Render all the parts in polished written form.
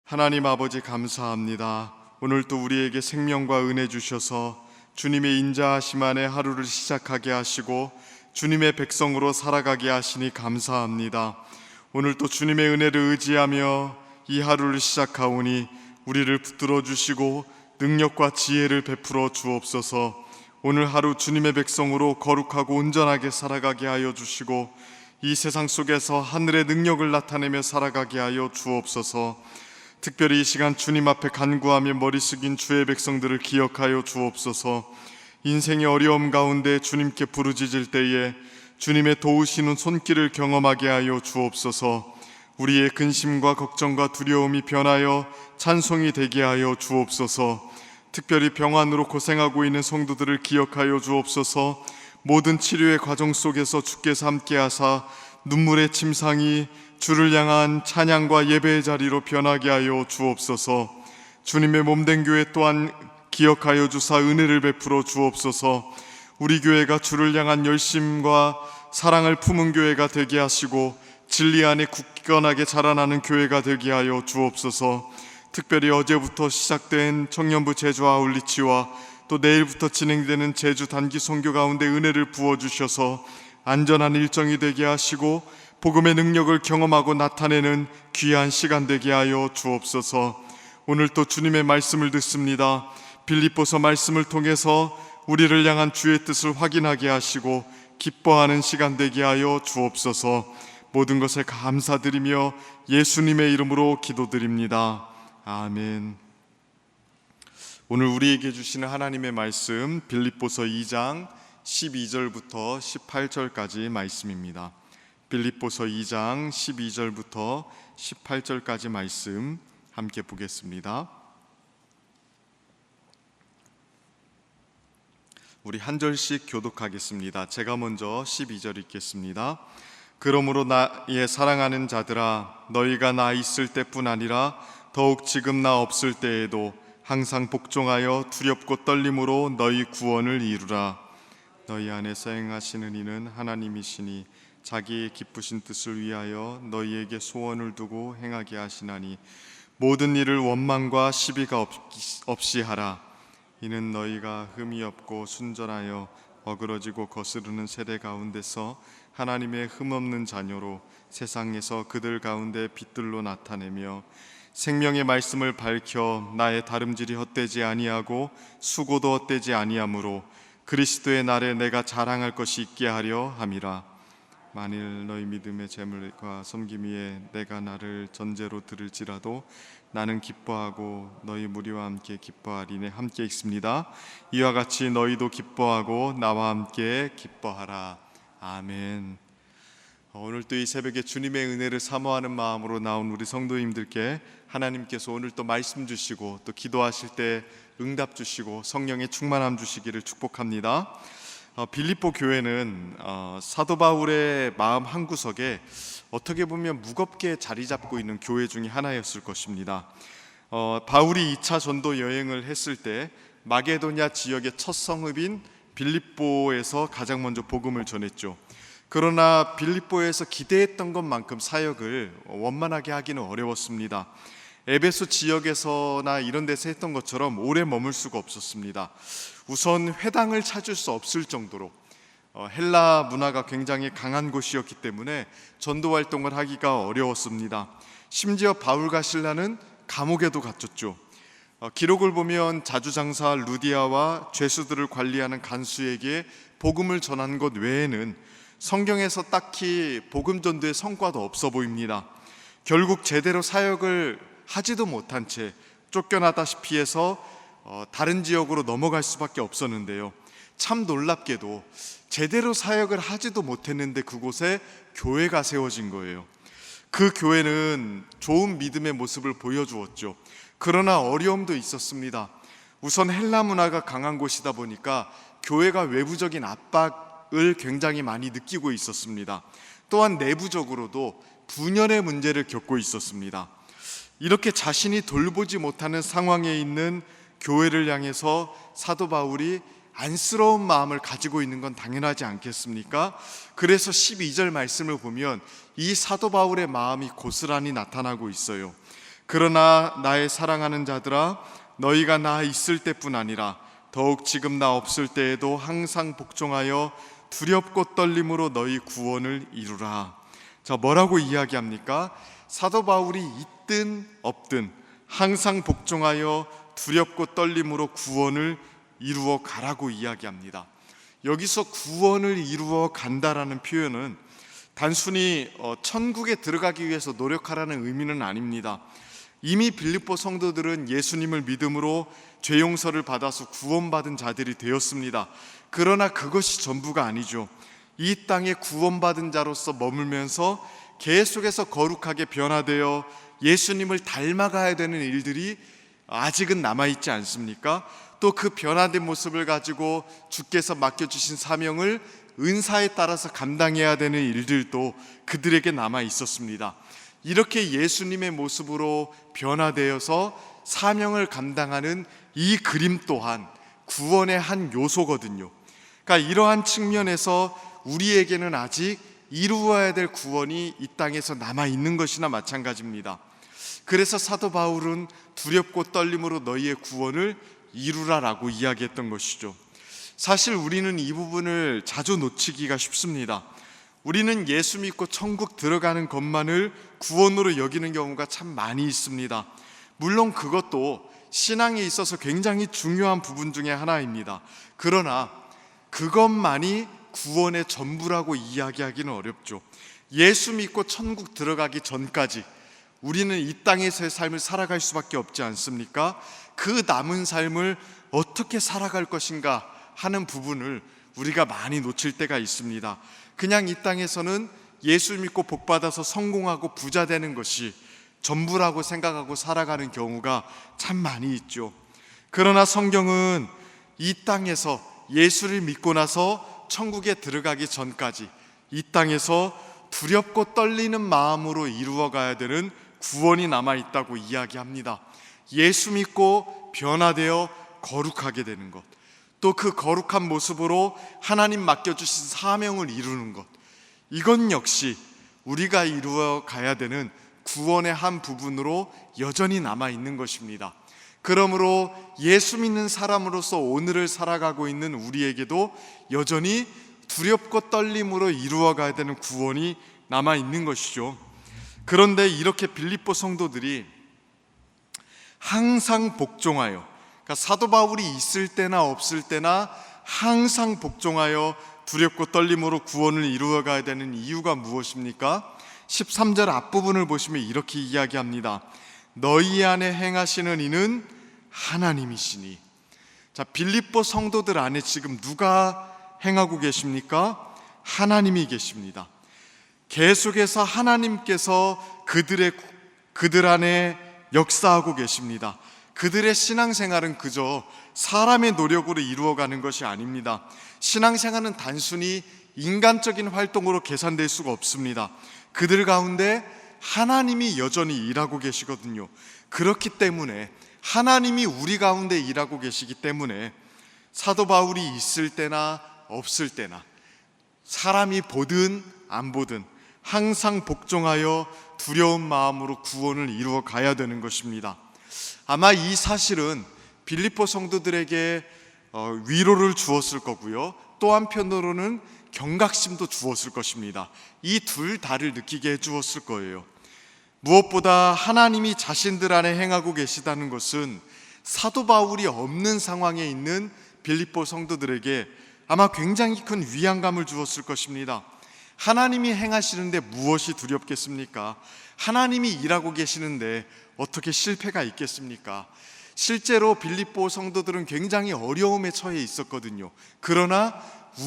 하나님 아버지 감사합니다. 오늘도 우리에게 생명과 은혜 주셔서 주님의 인자하심 안에 하루를 시작하게 하시고 주님의 백성으로 살아가게 하시니 감사합니다. 오늘도 주님의 은혜를 의지하며 이 하루를 시작하오니 우리를 붙들어 주시고 능력과 지혜를 베풀어 주옵소서. 오늘 하루 주님의 백성으로 거룩하고 온전하게 살아가게 하여 주시고 이 세상 속에서 하늘의 능력을 나타내며 살아가게 하여 주옵소서. 특별히 이 시간 주님 앞에 간구하며 머리 숙인 주의 백성들을 기억하여 주옵소서. 인생의 어려움 가운데 주님께 부르짖을 때에 주님의 도우시는 손길을 경험하게 하여 주옵소서. 우리의 근심과 걱정과 두려움이 변하여 찬송이 되게 하여 주옵소서. 특별히 병환으로 고생하고 있는 성도들을 기억하여 주옵소서. 모든 치료의 과정 속에서 주께서 함께하사 눈물의 침상이 주를 향한 찬양과 예배의 자리로 변하게 하여 주옵소서. 주님의 몸된 교회 또한 기억하여 주사 은혜를 베풀어 주옵소서. 우리 교회가 주를 향한 열심과 사랑을 품은 교회가 되게 하시고 진리 안에 굳건하게 자라나는 교회가 되게 하여 주옵소서. 특별히 어제부터 시작된 청년부 제주 아울리치와 또 내일부터 진행되는 제주 단기 선교 가운데 은혜를 부어주셔서 안전한 일정이 되게 하시고 복음의 능력을 경험하고 나타내는 귀한 시간 되게 하여 주옵소서. 오늘 또 주님의 말씀을 듣습니다. 빌립보서 말씀을 통해서 우리를 향한 주의 뜻을 확인하게 하시고 기뻐하는 시간 되게 하여 주옵소서. 모든 것에 감사드리며 예수님의 이름으로 기도드립니다. 아멘. 오늘 우리에게 주시는 하나님의 말씀 빌립보서 2장 12절부터 18절까지 말씀입니다. 빌립보서 2장 12절부터 18절까지 말씀 함께 보겠습니다. 우리 한 절씩 교독하겠습니다. 제가 먼저 12절 읽겠습니다. 그러므로 나의 사랑하는 자들아, 너희가 나 있을 때뿐 아니라 더욱 지금 나 없을 때에도 항상 복종하여 두렵고 떨림으로 너희 구원을 이루라. 너희 안에서 행하시는 이는 하나님이시니 자기의 기쁘신 뜻을 위하여 너희에게 소원을 두고 행하게 하시나니 모든 일을 원망과 시비가 없이 하라. 이는 너희가 흠이 없고 순전하여 어그러지고 거스르는 세대 가운데서 하나님의 흠없는 자녀로 세상에서 그들 가운데 빛들로 나타내며 생명의 말씀을 밝혀 나의 다름질이 헛되지 아니하고 수고도 헛되지 아니하므로 그리스도의 날에 내가 자랑할 것이 있게 하려 함이라. 만일 너희 믿음의 재물과 섬김 위에 내가 나를 전제로 들을지라도 나는 기뻐하고 너희 무리와 함께 기뻐하리니 함께 읽습니다. 이와 같이 너희도 기뻐하고 나와 함께 기뻐하라. 아멘. 오늘 또 이 새벽에 주님의 은혜를 사모하는 마음으로 나온 우리 성도님들께 하나님께서 오늘 또 말씀 주시고 또 기도하실 때 응답 주시고 성령의 충만함 주시기를 축복합니다. 빌립보 교회는 사도 바울의 마음 한구석에 어떻게 보면 무겁게 자리 잡고 있는 교회 중에 하나였을 것입니다. 바울이 2차 전도 여행을 했을 때 마게도냐 지역의 첫 성읍인 빌립보에서 가장 먼저 복음을 전했죠. 그러나 빌립보에서 기대했던 것만큼 사역을 원만하게 하기는 어려웠습니다. 에베소 지역에서나 이런 데서 했던 것처럼 오래 머물 수가 없었습니다. 우선 회당을 찾을 수 없을 정도로 헬라 문화가 굉장히 강한 곳이었기 때문에 전도 활동을 하기가 어려웠습니다. 심지어 바울과 실라는 감옥에도 갇혔죠. 기록을 보면 자주장사 루디아와 죄수들을 관리하는 간수에게 복음을 전한 것 외에는 성경에서 딱히 복음 전도의 성과도 없어 보입니다. 결국 제대로 사역을 하지도 못한 채 쫓겨나다시피 해서 다른 지역으로 넘어갈 수밖에 없었는데요. 참 놀랍게도 제대로 사역을 하지도 못했는데 그곳에 교회가 세워진 거예요. 그 교회는 좋은 믿음의 모습을 보여주었죠. 그러나 어려움도 있었습니다. 우선 헬라 문화가 강한 곳이다 보니까 교회가 외부적인 압박을 굉장히 많이 느끼고 있었습니다. 또한 내부적으로도 분열의 문제를 겪고 있었습니다. 이렇게 자신이 돌보지 못하는 상황에 있는 교회를 향해서 사도 바울이 안쓰러운 마음을 가지고 있는 건 당연하지 않겠습니까? 그래서 12절 말씀을 보면 이 사도 바울의 마음이 고스란히 나타나고 있어요. 그러나 나의 사랑하는 자들아, 너희가 나 있을 때뿐 아니라 더욱 지금 나 없을 때에도 항상 복종하여 두렵고 떨림으로 너희 구원을 이루라. 자, 뭐라고 이야기합니까? 사도 바울이 있든 없든 항상 복종하여 두렵고 떨림으로 구원을 이루어 가라고 이야기합니다. 여기서 구원을 이루어 간다라는 표현은 단순히 천국에 들어가기 위해서 노력하라는 의미는 아닙니다. 이미 빌립보 성도들은 예수님을 믿음으로 죄 용서를 받아서 구원받은 자들이 되었습니다. 그러나 그것이 전부가 아니죠. 이 땅에 구원받은 자로서 머물면서 계속해서 거룩하게 변화되어 예수님을 닮아가야 되는 일들이 아직은 남아있지 않습니까? 또 그 변화된 모습을 가지고 주께서 맡겨주신 사명을 은사에 따라서 감당해야 되는 일들도 그들에게 남아 있었습니다. 이렇게 예수님의 모습으로 변화되어서 사명을 감당하는 이 그림 또한 구원의 한 요소거든요. 그러니까 이러한 측면에서 우리에게는 아직 이루어야 될 구원이 이 땅에서 남아 있는 것이나 마찬가지입니다. 그래서 사도 바울은 두렵고 떨림으로 너희의 구원을 이루라라고 이야기했던 것이죠. 사실 우리는 이 부분을 자주 놓치기가 쉽습니다. 우리는 예수 믿고 천국 들어가는 것만을 구원으로 여기는 경우가 참 많이 있습니다. 물론 그것도 신앙에 있어서 굉장히 중요한 부분 중에 하나입니다. 그러나 그것만이 구원의 전부라고 이야기하기는 어렵죠. 예수 믿고 천국 들어가기 전까지 우리는 이 땅에서의 삶을 살아갈 수밖에 없지 않습니까? 그 남은 삶을 어떻게 살아갈 것인가 하는 부분을 우리가 많이 놓칠 때가 있습니다. 그냥 이 땅에서는 예수 믿고 복받아서 성공하고 부자 되는 것이 전부라고 생각하고 살아가는 경우가 참 많이 있죠. 그러나 성경은 이 땅에서 예수를 믿고 나서 천국에 들어가기 전까지 이 땅에서 두렵고 떨리는 마음으로 이루어가야 되는 구원이 남아있다고 이야기합니다. 예수 믿고 변화되어 거룩하게 되는 것, 또 그 거룩한 모습으로 하나님 맡겨주신 사명을 이루는 것, 이건 역시 우리가 이루어 가야 되는 구원의 한 부분으로 여전히 남아있는 것입니다. 그러므로 예수 믿는 사람으로서 오늘을 살아가고 있는 우리에게도 여전히 두렵고 떨림으로 이루어가야 되는 구원이 남아있는 것이죠. 그런데 이렇게 빌립보 성도들이 항상 복종하여, 그러니까 사도 바울이 있을 때나 없을 때나 항상 복종하여 두렵고 떨림으로 구원을 이루어가야 되는 이유가 무엇입니까? 13절 앞부분을 보시면 이렇게 이야기합니다. 너희 안에 행하시는 이는 하나님이시니. 자, 빌립보 성도들 안에 지금 누가 행하고 계십니까? 하나님이 계십니다. 계속해서 하나님께서 그들 안에 역사하고 계십니다. 그들의 신앙생활은 그저 사람의 노력으로 이루어가는 것이 아닙니다. 신앙생활은 단순히 인간적인 활동으로 계산될 수가 없습니다. 그들 가운데 하나님이 여전히 일하고 계시거든요. 그렇기 때문에 하나님이 우리 가운데 일하고 계시기 때문에 사도 바울이 있을 때나 없을 때나 사람이 보든 안 보든 항상 복종하여 두려운 마음으로 구원을 이루어 가야 되는 것입니다. 아마 이 사실은 빌립보 성도들에게 위로를 주었을 거고요, 또 한편으로는 경각심도 주었을 것입니다. 이 둘 다를 느끼게 해주었을 거예요. 무엇보다 하나님이 자신들 안에 행하고 계시다는 것은 사도 바울이 없는 상황에 있는 빌립보 성도들에게 아마 굉장히 큰 위안감을 주었을 것입니다. 하나님이 행하시는데 무엇이 두렵겠습니까? 하나님이 일하고 계시는데 어떻게 실패가 있겠습니까? 실제로 빌립보 성도들은 굉장히 어려움에 처해 있었거든요. 그러나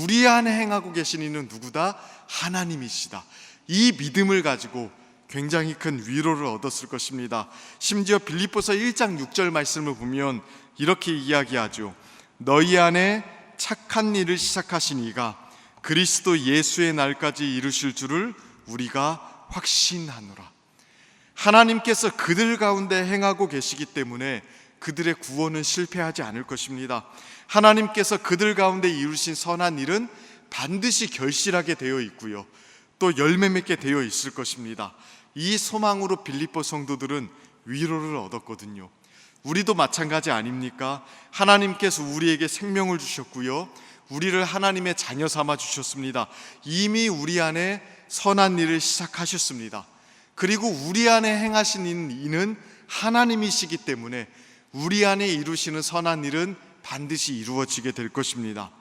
우리 안에 행하고 계신 이는 누구다? 하나님이시다. 이 믿음을 가지고 굉장히 큰 위로를 얻었을 것입니다. 심지어 빌립보서 1장 6절 말씀을 보면 이렇게 이야기하죠. 너희 안에 착한 일을 시작하신 이가 그리스도 예수의 날까지 이루실 줄을 우리가 확신하노라. 하나님께서 그들 가운데 행하고 계시기 때문에 그들의 구원은 실패하지 않을 것입니다. 하나님께서 그들 가운데 이루신 선한 일은 반드시 결실하게 되어 있고요, 또 열매 맺게 되어 있을 것입니다. 이 소망으로 빌립보 성도들은 위로를 얻었거든요. 우리도 마찬가지 아닙니까? 하나님께서 우리에게 생명을 주셨고요, 우리를 하나님의 자녀 삼아 주셨습니다. 이미 우리 안에 선한 일을 시작하셨습니다. 그리고 우리 안에 행하신 이는 하나님이시기 때문에 우리 안에 이루시는 선한 일은 반드시 이루어지게 될 것입니다.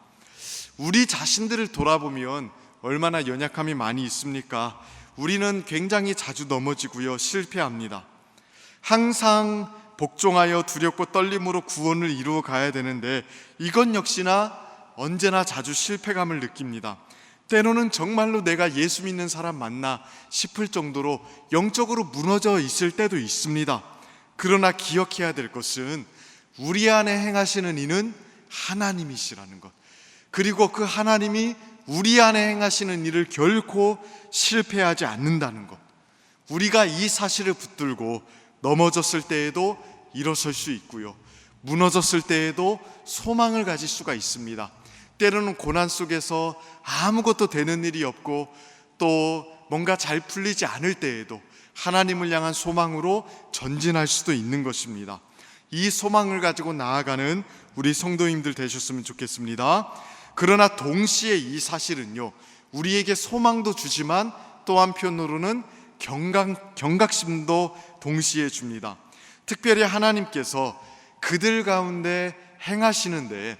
우리 자신들을 돌아보면 얼마나 연약함이 많이 있습니까? 우리는 굉장히 자주 넘어지고요, 실패합니다. 항상 복종하여 두렵고 떨림으로 구원을 이루어 가야 되는데 이건 역시나 언제나 자주 실패감을 느낍니다. 때로는 정말로 내가 예수 믿는 사람 맞나 싶을 정도로 영적으로 무너져 있을 때도 있습니다. 그러나 기억해야 될 것은 우리 안에 행하시는 이는 하나님이시라는 것, 그리고 그 하나님이 우리 안에 행하시는 일을 결코 실패하지 않는다는 것, 우리가 이 사실을 붙들고 넘어졌을 때에도 일어설 수 있고요, 무너졌을 때에도 소망을 가질 수가 있습니다. 때로는 고난 속에서 아무것도 되는 일이 없고 또 뭔가 잘 풀리지 않을 때에도 하나님을 향한 소망으로 전진할 수도 있는 것입니다. 이 소망을 가지고 나아가는 우리 성도님들 되셨으면 좋겠습니다. 그러나 동시에 이 사실은요, 우리에게 소망도 주지만 또 한편으로는 경각심도 동시에 줍니다. 특별히 하나님께서 그들 가운데 행하시는데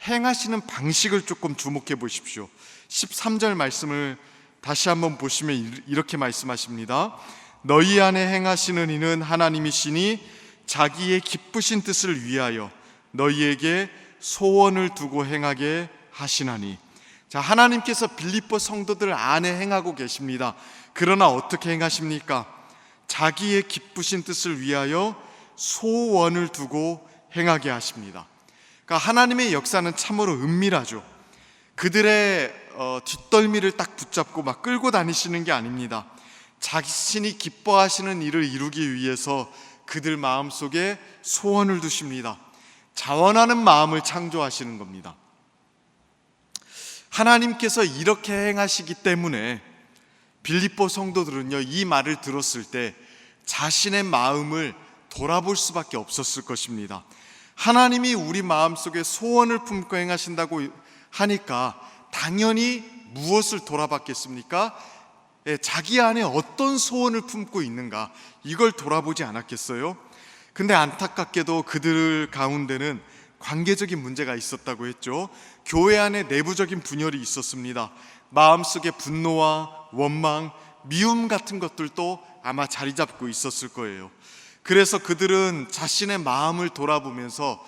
행하시는 방식을 조금 주목해 보십시오. 13절 말씀을 다시 한번 보시면 이렇게 말씀하십니다. 너희 안에 행하시는 이는 하나님이시니 자기의 기쁘신 뜻을 위하여 너희에게 소원을 두고 행하게 하시나니. 자, 하나님께서 빌립보 성도들 안에 행하고 계십니다. 그러나 어떻게 행하십니까? 자기의 기쁘신 뜻을 위하여 소원을 두고 행하게 하십니다. 그러니까 하나님의 역사는 참으로 은밀하죠. 그들의 뒷덜미를 딱 붙잡고 막 끌고 다니시는 게 아닙니다. 자신이 기뻐하시는 일을 이루기 위해서 그들 마음속에 소원을 두십니다. 자원하는 마음을 창조하시는 겁니다. 하나님께서 이렇게 행하시기 때문에 빌립보 성도들은요, 이 말을 들었을 때 자신의 마음을 돌아볼 수밖에 없었을 것입니다. 하나님이 우리 마음속에 소원을 품고 행하신다고 하니까 당연히 무엇을 돌아봤겠습니까? 자기 안에 어떤 소원을 품고 있는가, 이걸 돌아보지 않았겠어요? 근데 안타깝게도 그들 가운데는 관계적인 문제가 있었다고 했죠. 교회 안에 내부적인 분열이 있었습니다. 마음속에 분노와 원망, 미움 같은 것들도 아마 자리 잡고 있었을 거예요. 그래서 그들은 자신의 마음을 돌아보면서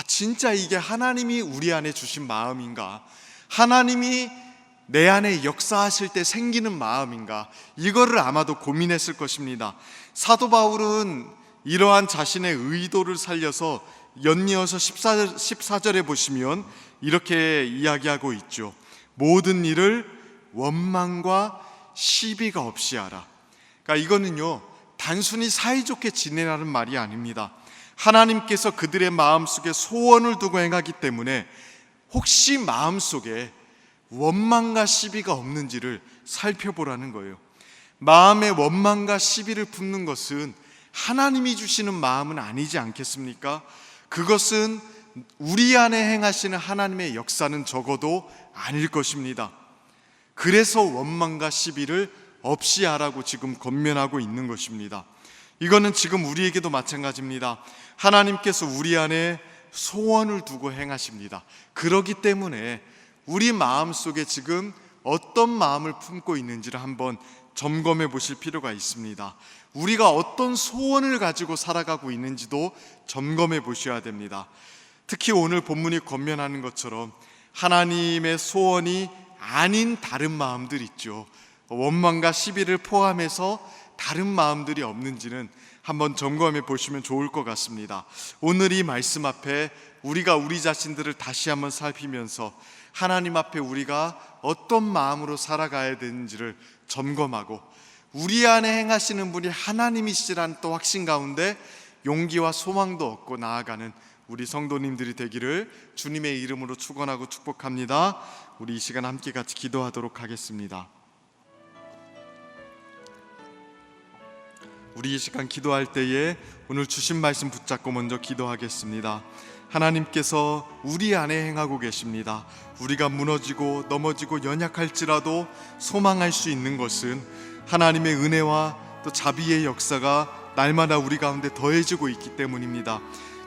진짜 이게 하나님이 우리 안에 주신 마음인가? 하나님이 내 안에 역사하실 때 생기는 마음인가? 이거를 아마도 고민했을 것입니다. 사도 바울은 이러한 자신의 의도를 살려서 연이어서 14절에 보시면 이렇게 이야기하고 있죠. 모든 일을 원망과 시비가 없이 하라. 그러니까 이거는요, 단순히 사이좋게 지내라는 말이 아닙니다. 하나님께서 그들의 마음속에 소원을 두고 행하기 때문에 혹시 마음속에 원망과 시비가 없는지를 살펴보라는 거예요. 마음에 원망과 시비를 품는 것은 하나님이 주시는 마음은 아니지 않겠습니까? 그것은 우리 안에 행하시는 하나님의 역사는 적어도 아닐 것입니다. 그래서 원망과 시비를 없이 하라고 지금 권면하고 있는 것입니다. 이거는 지금 우리에게도 마찬가지입니다. 하나님께서 우리 안에 소원을 두고 행하십니다. 그렇기 때문에 우리 마음속에 지금 어떤 마음을 품고 있는지를 한번 점검해 보실 필요가 있습니다. 우리가 어떤 소원을 가지고 살아가고 있는지도 점검해 보셔야 됩니다. 특히 오늘 본문이 권면하는 것처럼 하나님의 소원이 아닌 다른 마음들 있죠. 원망과 시비를 포함해서 다른 마음들이 없는지는 한번 점검해 보시면 좋을 것 같습니다. 오늘 이 말씀 앞에 우리가 우리 자신들을 다시 한번 살피면서 하나님 앞에 우리가 어떤 마음으로 살아가야 되는지를 점검하고 우리 안에 행하시는 분이 하나님이시라는 또 확신 가운데 용기와 소망도 얻고 나아가는 우리 성도님들이 되기를 주님의 이름으로 축원하고 축복합니다. 우리 이 시간 함께 같이 기도하도록 하겠습니다. 우리 이 시간 기도할 때에 오늘 주신 말씀 붙잡고 먼저 기도하겠습니다. 하나님께서 우리 안에 행하고 계십니다. 우리가 무너지고 넘어지고 연약할지라도 소망할 수 있는 것은 하나님의 은혜와 또 자비의 역사가 날마다 우리 가운데 더해지고 있기 때문입니다.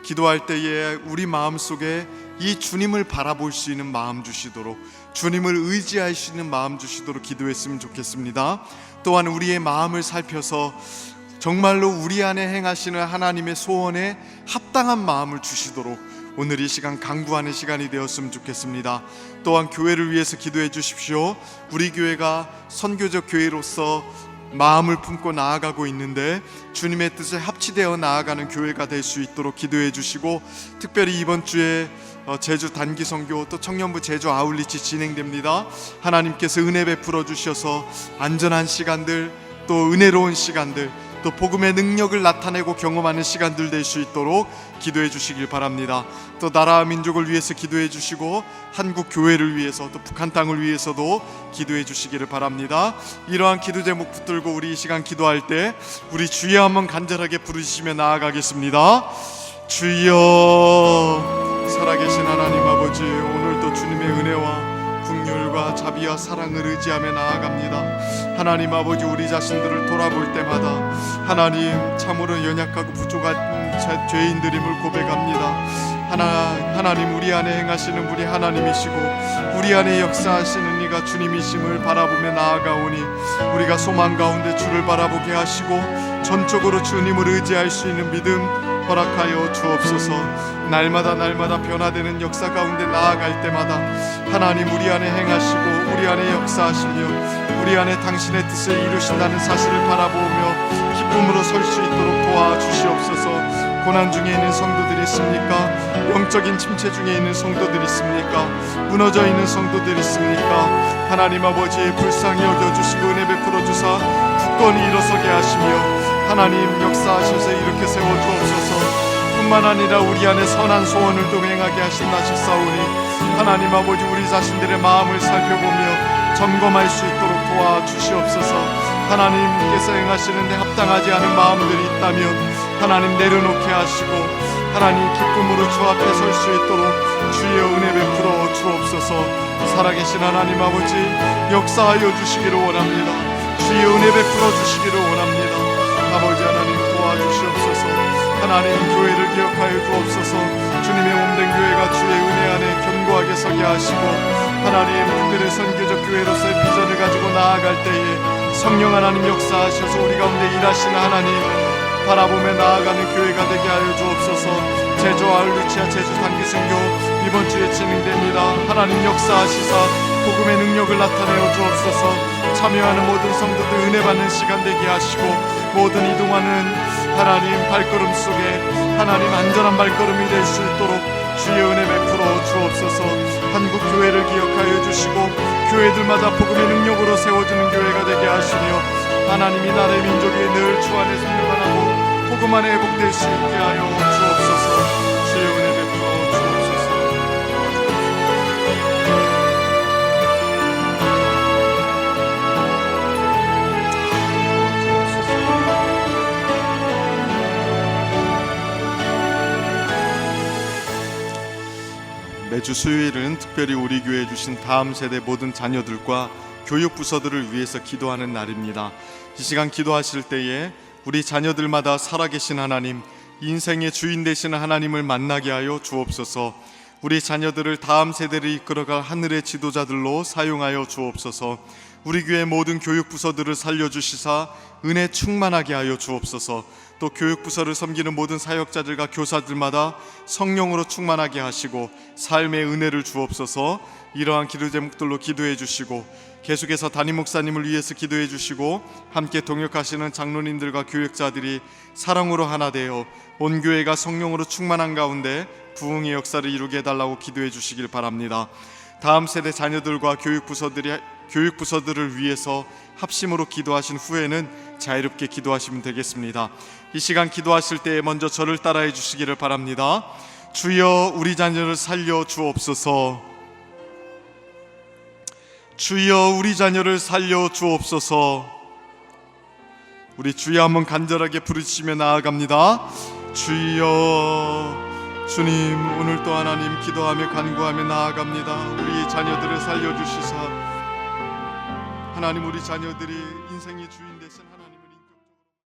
기도할 때에 우리 마음속에 이 주님을 바라볼 수 있는 마음 주시도록, 주님을 의지할 수 있는 마음 주시도록 기도했으면 좋겠습니다. 또한 우리의 마음을 살펴서 정말로 우리 안에 행하시는 하나님의 소원에 합당한 마음을 주시도록 오늘 이 시간 간구하는 시간이 되었으면 좋겠습니다. 또한 교회를 위해서 기도해 주십시오. 우리 교회가 선교적 교회로서 마음을 품고 나아가고 있는데 주님의 뜻에 합치되어 나아가는 교회가 될 수 있도록 기도해 주시고, 특별히 이번 주에 제주 단기 선교 또 청년부 제주 아울리치 진행됩니다. 하나님께서 은혜 베풀어 주셔서 안전한 시간들, 또 은혜로운 시간들, 또 복음의 능력을 나타내고 경험하는 시간들 될 수 있도록 기도해 주시길 바랍니다. 또 나라와 민족을 위해서 기도해 주시고 한국 교회를 위해서 또 북한 땅을 위해서도 기도해 주시기를 바랍니다. 이러한 기도 제목 붙들고 우리 이 시간 기도할 때 우리 주여 한번 간절하게 부르시며 나아가겠습니다. 주여, 살아계신 하나님 아버지, 오늘도 주님의 은혜와 긍휼과 자비와 사랑을 의지하며 나아갑니다. 하나님 아버지, 우리 자신들을 돌아볼 때마다 하나님 참으로 연약하고 부족한 죄인들임을 고백합니다. 하나님, 우리 안에 행하시는 분이 하나님이시고 우리 안에 역사하시는 이가 주님이심을 바라보며 나아가오니 우리가 소망 가운데 주를 바라보게 하시고 전적으로 주님을 의지할 수 있는 믿음 허락하여 주옵소서. 날마다 변화되는 역사 가운데 나아갈 때마다 하나님, 우리 안에 행하시고 우리 안에 역사하시며 우리 안에 당신의 뜻을 이루신다는 사실을 바라보며 기쁨으로 설 수 있도록 도와주시옵소서. 고난 중에 있는 성도들이 있습니까? 영적인 침체 중에 있는 성도들이 있습니까? 무너져 있는 성도들이 있습니까? 하나님 아버지, 불쌍히 여겨주시고 은혜 베풀어 주사 굳건히 일어서게 하시며 하나님 역사하셔서 이렇게 세워주옵소서. 뿐만 아니라 우리 안에 선한 소원을 동행하게 하신다 하셨사오니 하나님 아버지, 우리 자신들의 마음을 살펴보며 점검할 수 있도록 도와주시옵소서. 하나님께서 행하시는데 합당하지 않은 마음들이 있다면 하나님 내려놓게 하시고 하나님 기쁨으로 주 앞에 설 수 있도록 주의 은혜 베풀어 주옵소서. 살아계신 하나님 아버지, 역사하여 주시기를 원합니다. 주의 은혜 베풀어 주시기를 원합니다. 아버지 하나님, 도와주시옵소서. 하나님, 교회를 기억하여 주옵소서. 주님의 몸된 교회가 주의 은혜 안에 견고하게 서게 하시고 하나님, 특별히 선교적 교회로서의 비전을 가지고 나아갈 때에 성령 하나님 역사하셔서 우리 가운데 일하시는 하나님 바라보며 나아가는 교회가 되게 하여 주옵소서. 제주 아울리치와 제주 단기 선교 이번 주에 진행됩니다. 하나님 역사하시사 복음의 능력을 나타내어 주옵소서. 참여하는 모든 성도들 은혜 받는 시간 되게 하시고 모든 이동하는 하나님 발걸음 속에 하나님 안전한 발걸음이 될 수 있도록 주의 은혜 베풀어 주옵소서. 한국 교회를 기억하여 주시고 교회들마다 복음의 능력으로 세워지는 교회가 되게 하시며 하나님이 나라의 민족이 늘 주 안에 생명하고 복음 안에 회복될 수 있게 하여 주옵소서. 주의 은혜 베풀어 주옵소서. 매주 수요일은 특별히 우리 교회에 주신 다음 세대 모든 자녀들과 교육부서들을 위해서 기도하는 날입니다. 이 시간 기도하실 때에 우리 자녀들마다 살아계신 하나님, 인생의 주인 되시는 하나님을 만나게 하여 주옵소서. 우리 자녀들을 다음 세대를 이끌어갈 하늘의 지도자들로 사용하여 주옵소서. 우리 교회 모든 교육부서들을 살려주시사 은혜 충만하게 하여 주옵소서. 또 교육부서를 섬기는 모든 사역자들과 교사들마다 성령으로 충만하게 하시고 삶의 은혜를 주옵소서. 이러한 기도 제목들로 기도해 주시고 계속해서 담임 목사님을 위해서 기도해 주시고 함께 동역하시는 장로님들과 교육자들이 사랑으로 하나 되어 온 교회가 성령으로 충만한 가운데 부흥의 역사를 이루게 해달라고 기도해 주시길 바랍니다. 다음 세대 자녀들과 교육부서들을 위해서 합심으로 기도하신 후에는 자유롭게 기도하시면 되겠습니다. 이 시간 기도하실 때 먼저 저를 따라해 주시기를 바랍니다. 주여, 우리 자녀를 살려 주옵소서. 주여, 우리 자녀를 살려 주옵소서. 우리 주여 한번 간절하게 부르시며 나아갑니다. 주여. 주님, 오늘도 하나님 기도하며 간구하며 나아갑니다. 우리 자녀들을 살려주시사 하나님, 우리 자녀들이 인생의 주인 되시는